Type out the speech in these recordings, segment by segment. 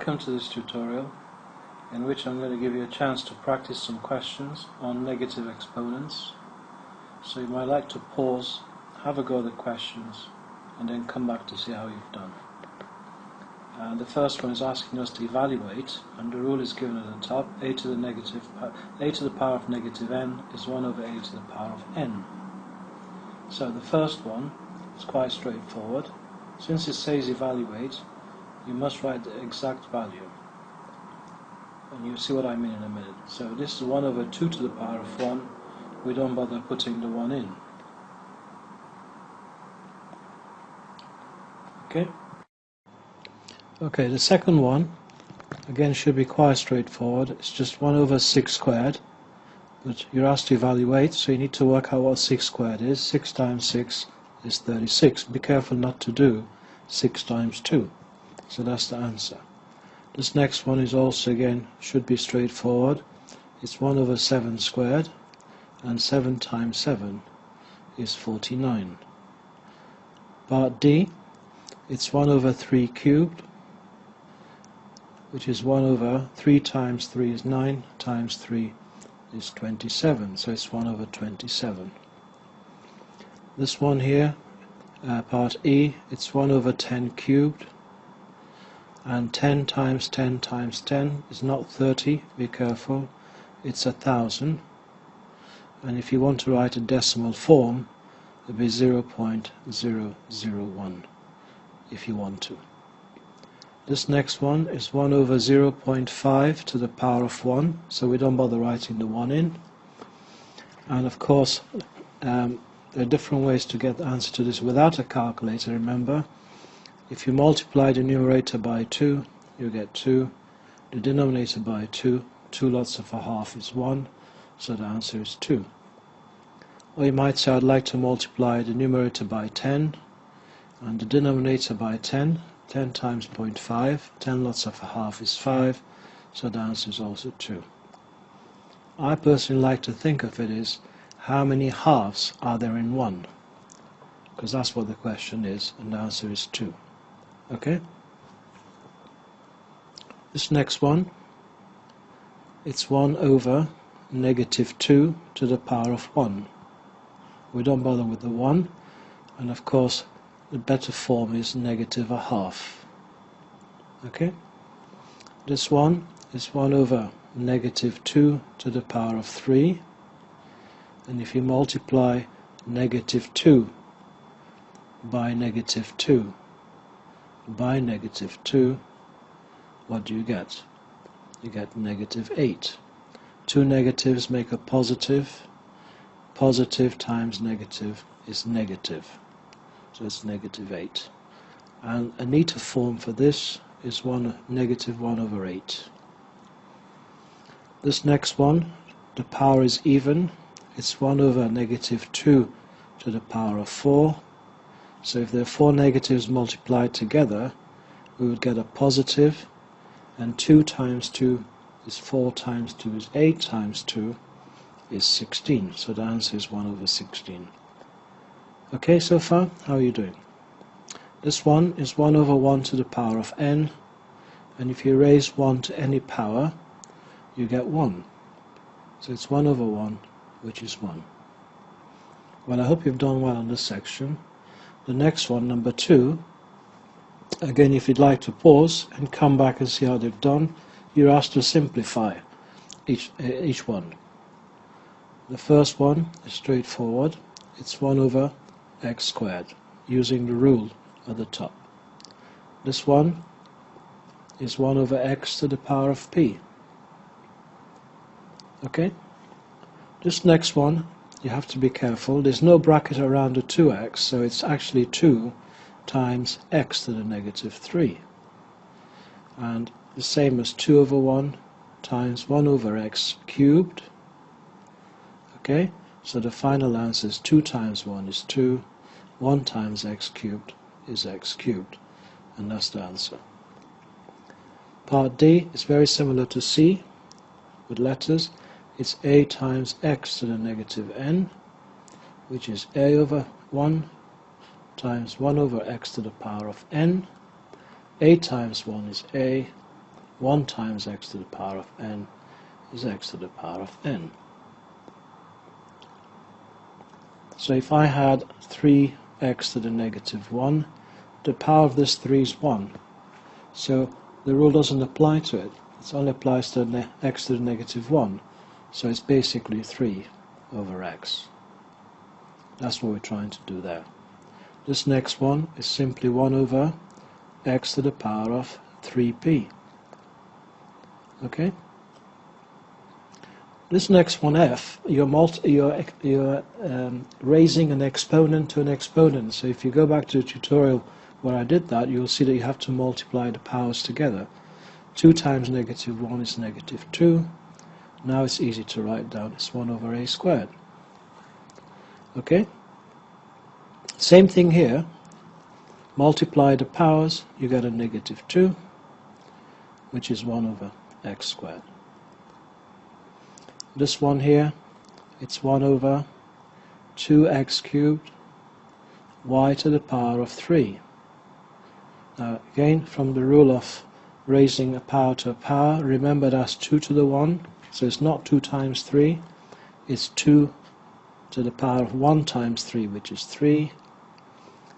Welcome to this tutorial in which I'm going to give you a chance to practice some questions on negative exponents. So you might like to pause, have a go at the questions and then come back to see how you've done. The first one is asking us to evaluate, and the rule is given at the top. A to the power of negative n is 1 over a to the power of n. So the first one is quite straightforward. Since it says evaluate, you must write the exact value, and you'll see what I mean in a minute. So this is 1 over 2 to the power of 1. We don't bother putting the 1 in. Okay, the second one again should be quite straightforward. It's just 1 over 6 squared, but you're asked to evaluate, so you need to work out what 6 squared is. 6 times 6 is 36. Be careful not to do 6 times 2. So that's the answer. This next one is also again should be straightforward. It's 1 over 7 squared, and 7 times 7 is 49. Part D, it's 1 over 3 cubed, which is 1 over 3 times 3 is 9, times 3 is 27, so it's 1 over 27. This one here, part E, it's 1 over 10 cubed, and 10 times 10 times 10 is not 30, be careful, it's 1,000, and if you want to write a decimal form, it would be 0.001 if you want to. This next one is 1 over 0.5 to the power of 1, so we don't bother writing the 1 in. And of course, there are different ways to get the answer to this without a calculator, remember. If you multiply the numerator by 2, you get 2. The denominator by 2, 2 lots of a half is 1, so the answer is 2. Or you might say, I'd like to multiply the numerator by 10, and the denominator by 10. 10 times 0.5, 10 lots of a half is 5, so the answer is also 2. I personally like to think of it as, how many halves are there in 1? Because that's what the question is, and the answer is 2. Okay? This next one, it's 1 over negative 2 to the power of 1. We don't bother with the 1, and of course the better form is negative a half. Okay? This one is 1 over negative 2 to the power of 3, and if you multiply negative 2 by negative 2 by negative 2, what do you get? You get negative 8. Two negatives make a positive. Positive times negative is negative. So it's negative 8. And a neater form for this is negative 1 over 8. This next one, the power is even. It's 1 over negative 2 to the power of 4. So if there are 4 negatives multiplied together, we would get a positive, and 2 times 2 is 4 times 2 is 8 times 2 is 16. So the answer is 1 over 16. Okay, so far, how are you doing? This one is 1 over 1 to the power of n, and if you raise 1 to any power, you get 1. So it's 1 over 1, which is 1. Well, I hope you've done well on this section. The next one, number 2, again, if you'd like to pause and come back and see how they've done, you're asked to simplify each one. The first one is straightforward. It's 1 over x squared, using the rule at the top. This one is 1 over x to the power of p. Okay? This next one, you have to be careful. There's no bracket around the 2x, so it's actually 2 times x to the negative 3. And the same as 2 over 1 times 1 over x cubed. Okay? So the final answer is 2 times 1 is 2, 1 times x cubed is x cubed, and that's the answer. Part D is very similar to C, with letters. It's a times x to the negative n, which is a over 1 times 1 over x to the power of n. A times 1 is a, 1 times x to the power of n is x to the power of n. So if I had 3x to the negative 1, the power of this 3 is 1. So the rule doesn't apply to it. It only applies to x to the negative 1. So it's basically 3 over x. That's what we're trying to do there. This next one is simply 1 over x to the power of 3p. Okay? This next one, f, you're raising an exponent to an exponent. So if you go back to the tutorial where I did that, you'll see that you have to multiply the powers together. 2 times negative 1 is negative 2. Now it's easy to write down. It's 1 over a squared. Okay? Same thing here. Multiply the powers, you get a negative 2, which is 1 over x squared. This one here, it's 1 over 2x cubed y to the power of 3. Now again, from the rule of raising a power to a power, remember that's 2 to the 1, so it's not 2 times 3, it's 2 to the power of 1 times 3, which is 3.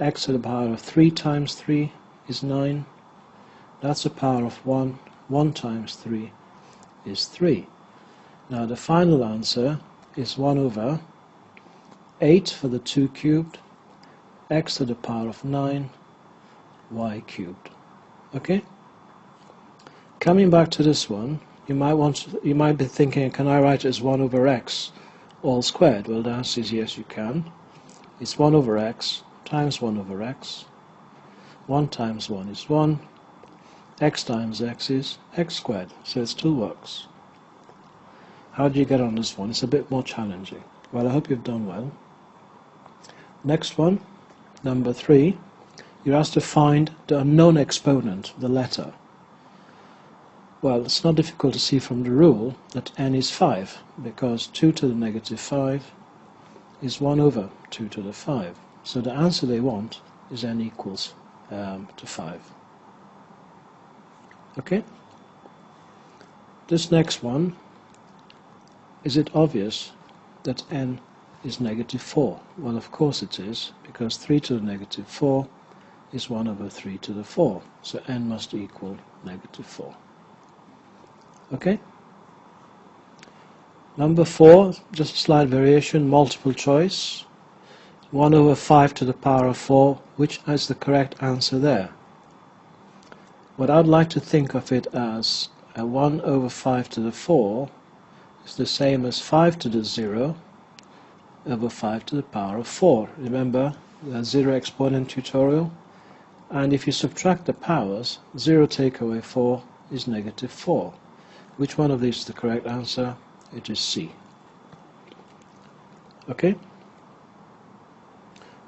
X to the power of 3 times 3 is 9. That's the power of 1. 1 times 3 is 3. Now the final answer is 1 over 8 for the 2 cubed, x to the power of 9, y cubed. Okay? Coming back to this one, you might be thinking, can I write it as 1 over x all squared? Well, the answer is yes, you can. It's 1 over x times 1 over x. 1 times 1 is 1. X times x is x squared, so it still works. How do you get on this one? It's a bit more challenging. Well, I hope you've done well. Next one, number 3, you're asked to find the unknown exponent, the letter. Well, it's not difficult to see from the rule that n is 5, because 2 to the negative 5 is 1 over 2 to the 5. So the answer they want is n equals to 5. Okay? This next one, is it obvious that n is negative 4? Well, of course it is, because 3 to the negative 4 is 1 over 3 to the 4. So n must equal negative 4. Okay? Number 4, just a slight variation, multiple choice. 1 over 5 to the power of 4, which is the correct answer there? What I'd like to think of it as 1 over 5 to the 4 is the same as 5 to the 0 over 5 to the power of 4. Remember the zero exponent tutorial? And if you subtract the powers, 0 take away 4 is negative 4. Which one of these is the correct answer? It is C. Okay?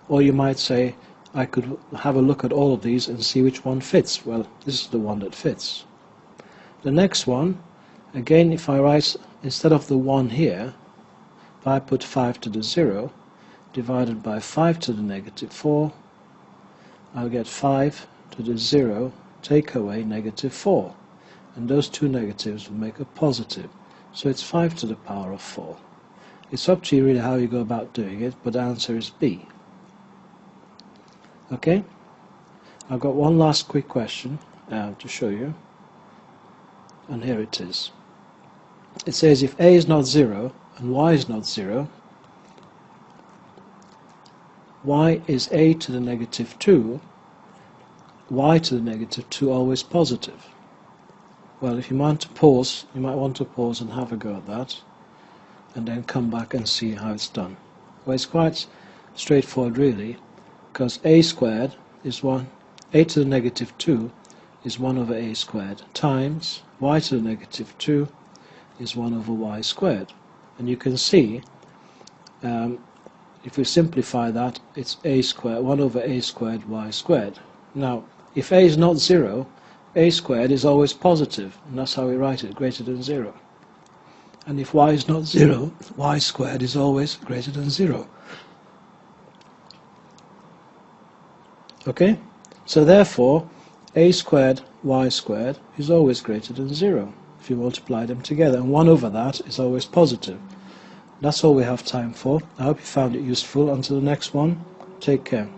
Or you might say, I could have a look at all of these and see which one fits. Well, this is the one that fits. The next one, again, if I write, instead of the 1 here, if I put 5 to the 0, divided by 5 to the negative 4, I'll get 5 to the 0, take away negative 4. And those two negatives will make a positive. So it's 5 to the power of 4. It's up to you really how you go about doing it, but the answer is B. Okay? I've got one last quick question to show you. And here it is. It says if A is not 0 and Y is not 0, why is A to the negative 2, Y to the negative 2 always positive? Well, if you want to pause, you might want to pause and have a go at that, and then come back and see how it's done. Well, it's quite straightforward really, because A squared is 1, A to the negative 2 is 1 over A squared, times Y to the negative 2 is 1 over Y squared. And you can see, if we simplify that, it's A squared, 1 over A squared Y squared. Now, if A is not 0, A squared is always positive, and that's how we write it, greater than 0. And if Y is not 0, Y squared is always greater than 0. Okay? So therefore, a squared y squared is always greater than 0 if you multiply them together, and 1 over that is always positive. That's all we have time for. I hope you found it useful. Until the next one, take care.